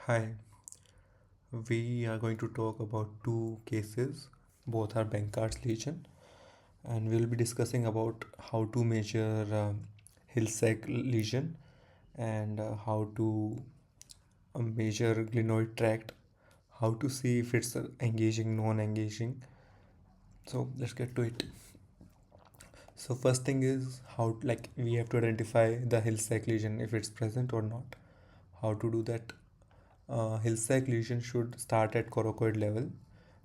Hi, we are going to talk about two cases. Both are Bankart's lesion, and we'll be discussing about how to measure Hill-Sachs lesion and how to measure glenoid tract, how to see if it's engaging, non-engaging. So let's get to it. So first thing is how we have to identify the Hill-Sachs lesion if it's present or not. How to do that? Hill-Sachs lesion should start at coracoid level.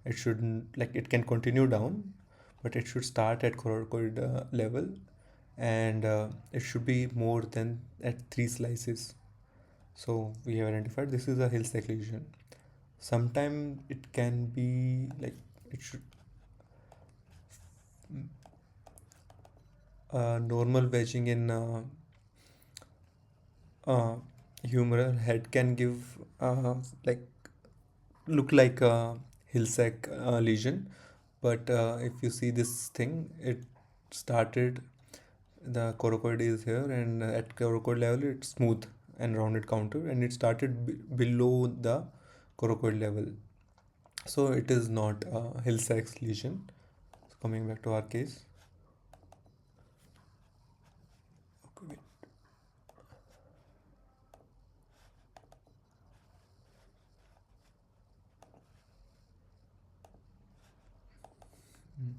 It shouldn't it can continue down, but it should start at coracoid level, and it should be more than at 3 slices. So we have identified this is a Hill-Sachs lesion. Sometimes it can be it should normal wedging in uh, humeral head can give like look like a Hill-Sachs lesion, but if you see this thing, it started, the coracoid is here, and at coracoid level it's smooth and rounded counter, and it started below the coracoid level, so it is not a Hill-Sachs lesion. So coming back to our case. Okay, wait. Mm.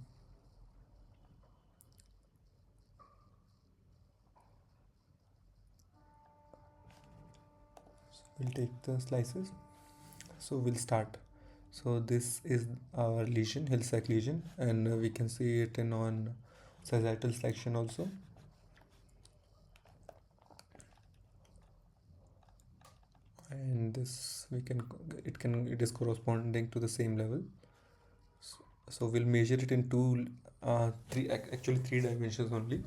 So we'll take the slices. So we'll start. So this is our lesion, Hill-Sachs lesion, and we can see it in on sagittal section also. And this it is corresponding to the same level. So we'll measure it in three dimensions only.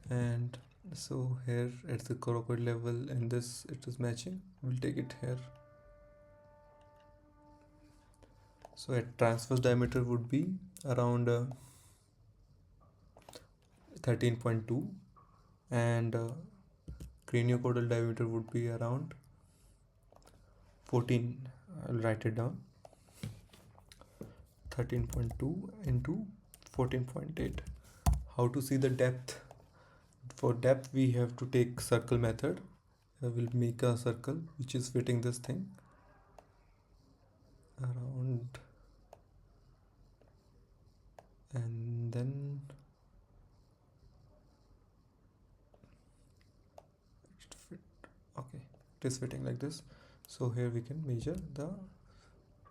And so here at the coracoid level, and this it is matching, we'll take it here. So at transverse diameter would be around 13.2, and craniocaudal diameter would be around 14. I'll write it down. 13.2 into 14.8. How to see the depth? For depth we have to take circle method. I will make a circle which is fitting this thing around, and then okay, it is fitting like this. So here we can measure the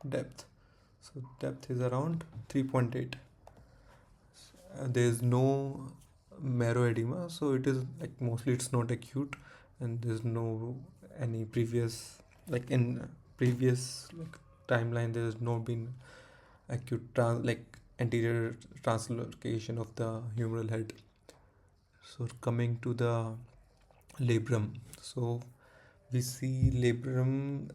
depth. So depth is around 3.8. There is no marrow edema, so it is mostly it's not acute, and there's no any previous in previous timeline there's no been acute anterior translocation of the humeral head. So coming to the labrum, so we see labrum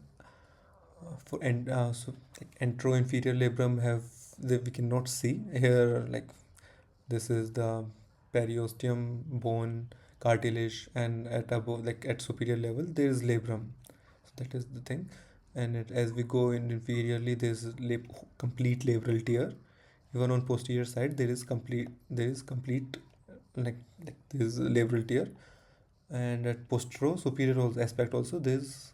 for entero inferior labrum have we cannot see here, this is the periosteum bone cartilage, and at above at superior level there is labrum. So that is the thing, and as we go in inferiorly there is complete labral tear. Even on posterior side there is complete there is labral tear, and at postero superior aspect also there is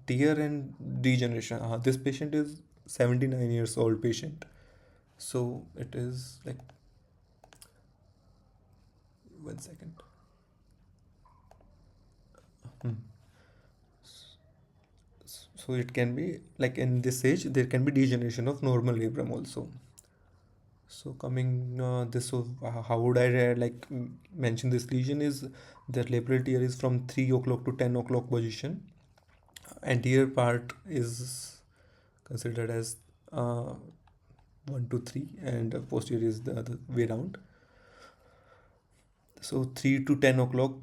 tear and degeneration. This patient is 79 years old patient, so it is 1 second. Hmm. So it can be in this age there can be degeneration of normal labrum also. So coming this, so how would I mention this lesion is that labral tear is from 3 o'clock to 10 o'clock position. Anterior part is considered as 1 to 3, and posterior is the other way around. So 3 to 10 o'clock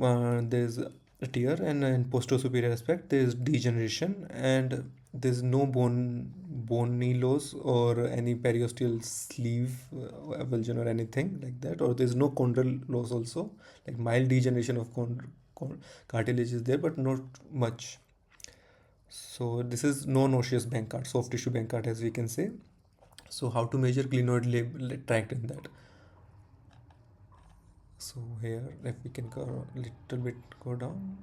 there's a tear, and in posterior superior aspect there is degeneration, and there's no bony loss or any periosteal sleeve avulsion or anything like that, or there's no chondral loss also, mild degeneration of cartilage is there but not much. So this is non-osseous Bankart, soft tissue Bankart as we can say. So how to measure glenoid tract in that? So here if we can go a little bit go down,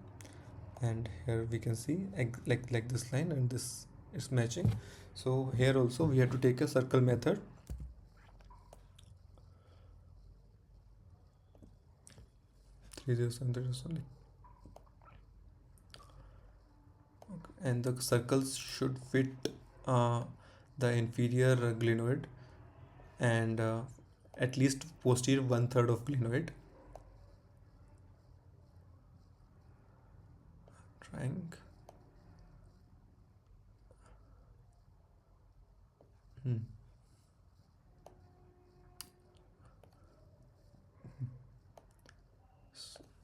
and here we can see like this line and this is matching. So here also we have to take a circle method. 307, and the circles should fit uh, the inferior glenoid and at least posterior one third of glenoid. Trying. Hmm.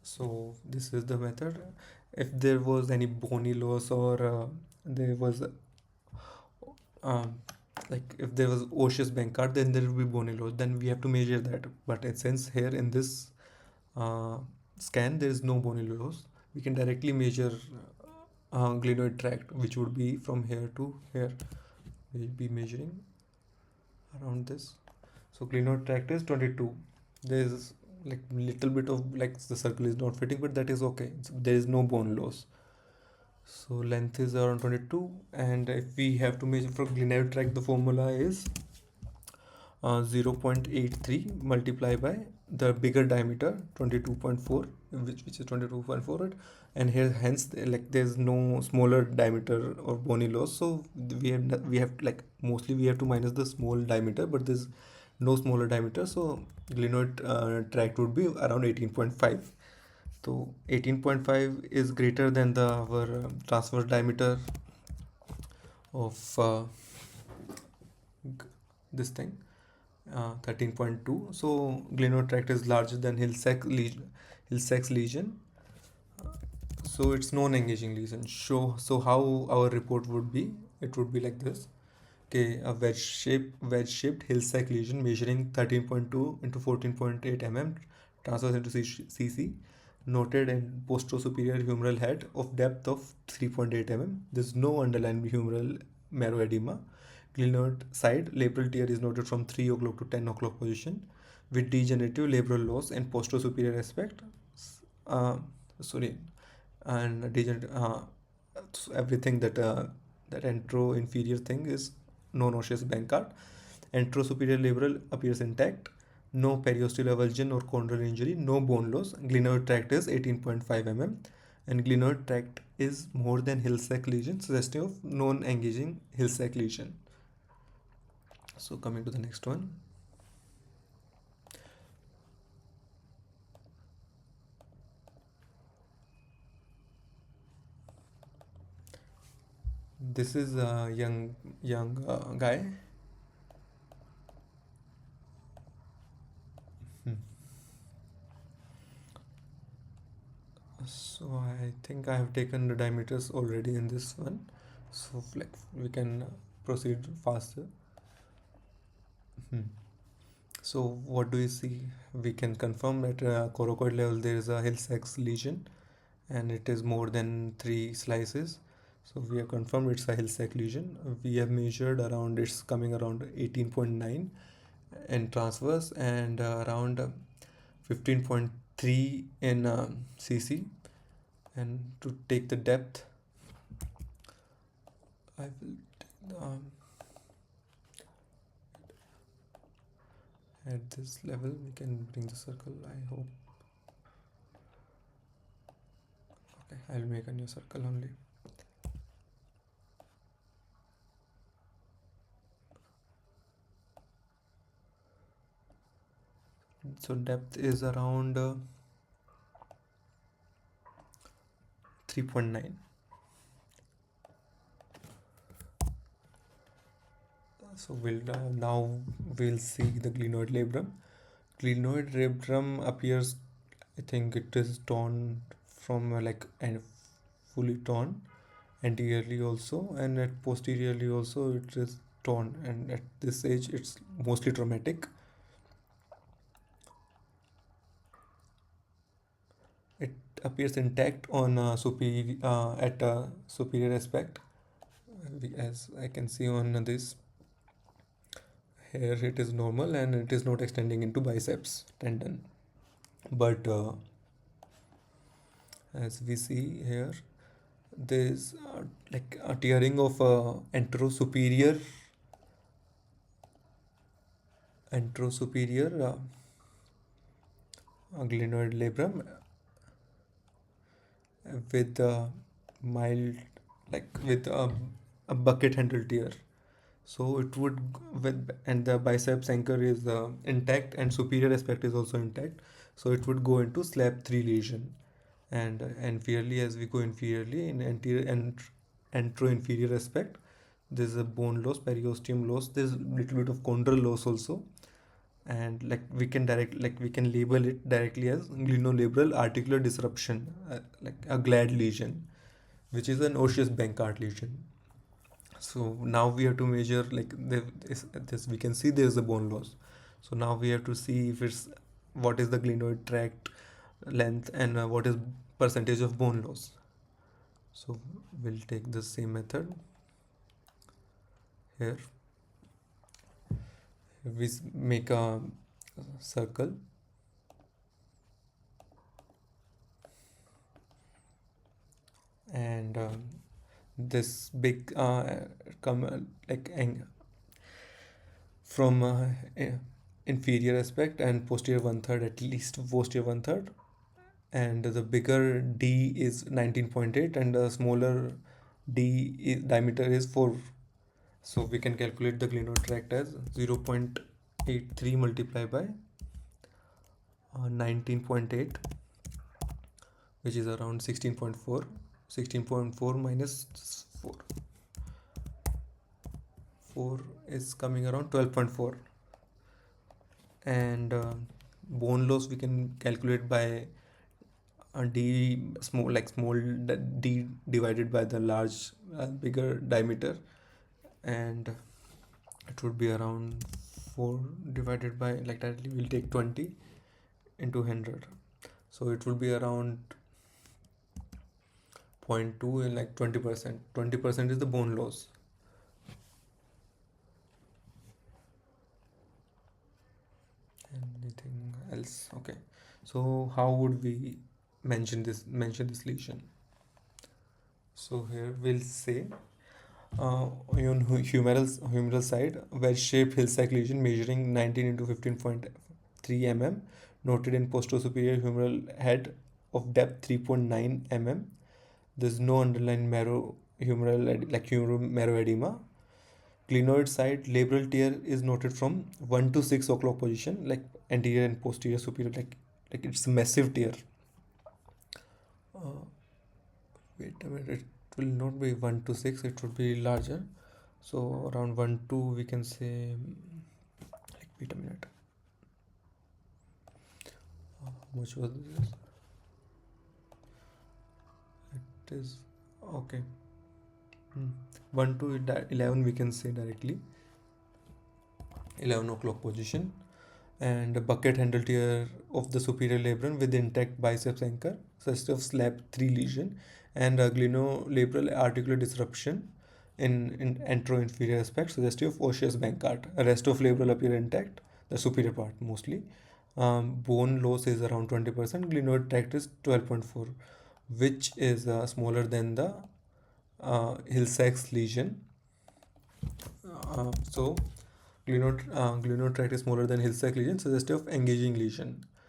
So this is the method. If there was any bony loss or there was um, like if there was osseous Bankart, then there will be bony loss. Then we have to measure that. But since here in this uh, scan there is no bony loss, we can directly measure glenoid tract, which would be from here to here. We'll be measuring around this. So glenoid tract is 22. There is like little bit of like the circle is not fitting, but that is okay. There is no bone loss. So length is around 22, and if we have to measure for glenoid tract, the formula is 0.83 multiplied by the bigger diameter 22.4, which is 22.4, and here hence like there's no smaller diameter or bony loss, so we have like mostly we have to minus the small diameter, but there's no smaller diameter, so glenoid tract would be around 18.5. So 18.5 is greater than the our transverse diameter of this thing, 13.2. So glenoid tract is larger than Hill-Sachs lesion. So it's non-engaging lesion. So how our report would be? It would be like this. Okay, a wedge-shaped Hill-Sachs lesion measuring 13.2 into 14.8 mm transverse into CC, noted in posterior humeral head of depth of 3.8 mm. There's no underlying humeral marrow edema. Glenoid side labral tear is noted from 3 o'clock to 10 o'clock position with degenerative labral loss in posterior aspect. Uh, sorry, and degenerative. So everything that antro inferior thing is non-osseous Bankart. Anterosuperior labral appears intact. No periosteal avulsion or chondral injury. No bone loss. Glenoid tract is 18.5 mm, and glenoid tract is more than Hill-Sachs lesion, suggesting of non-engaging Hill-Sachs lesion. So coming to the next one. This is a young guy. Hmm. So I think I have taken the diameters already in this one. So like we can proceed faster. Hmm. So what do you see? We can confirm at coracoid level there is a Hill-Sachs lesion, and it is more than 3 slices. So we have confirmed it's a Hill-Sachs lesion. We have measured around it's coming around 18.9 in transverse and around 15.3 in CC. And to take the depth, I will at this level we can bring the circle. I hope. Okay, I'll make a new circle only. So depth is around 3.9. So now we'll see the glenoid labrum. Glenoid labrum appears, I think it is torn from like and fully torn anteriorly also, and at posteriorly also it is torn, and at this age it's mostly traumatic. It appears intact on superior at superior aspect, as I can see on this, here it is normal and it is not extending into biceps tendon. But as we see here, there is like a tearing of anterosuperior glenoid labrum with mild, like with a bucket handle tear. So it would with, and the biceps anchor is intact and superior aspect is also intact. So it would go into slab 3 lesion. And inferiorly, as we go inferiorly in anterior and antero inferior aspect, there's a bone loss, periosteum loss, there's a little bit of chondral loss also. And we can label it directly as glenolabral articular disruption, like a glad lesion, which is an osseous Bankart lesion. So now we have to measure, like this we can see there is a bone loss. So now we have to see if it's what is the glenoid tract length and what is percentage of bone loss. So we'll take the same method here. We make a circle and this big come like from inferior aspect and posterior one third, at least posterior one third, and the bigger D is 19.8 and the smaller diameter is 4. So we can calculate the glenoid tract as 0.83 multiplied by 19.8, which is around 16.4. 16.4 minus 4. 4 is coming around 12.4. And bone loss we can calculate by d small d divided by the large bigger diameter, and it would be around 4 divided by, like directly we'll take 20 into 100, so it will be around 0.2 and like 20%. 20% is the bone loss. Anything else? Okay, so how would we mention this lesion? So here we'll say on humeral side, wedge-shaped hill-sac lesion measuring 19 into 15.3 mm, noted in posterior humeral head of depth 3.9 mm. There's no underlying humeral marrow edema. Glenoid side labral tear is noted from 1 to 6 o'clock position, like anterior and posterior superior, like it's a massive tear. Wait a minute, it will not be 1 to 6, it would be larger. So around 1 to, we can say, like, wait a minute. How much was this? It is okay. 1 to 11 we can say directly, 11 o'clock position. And a bucket handle tear of the superior labrum with intact biceps anchor, such of slab 3 lesion, and a glenolabral articular disruption in antero-inferior aspect, suggestive of osseous Bankart. The rest of labral appear intact, the superior part mostly. Bone loss is around 20%. Glenoid tract is 12.4, which is smaller than the Hill-Sachs lesion. So glenoid tract is smaller than Hill-Sachs lesion, suggestive of engaging lesion.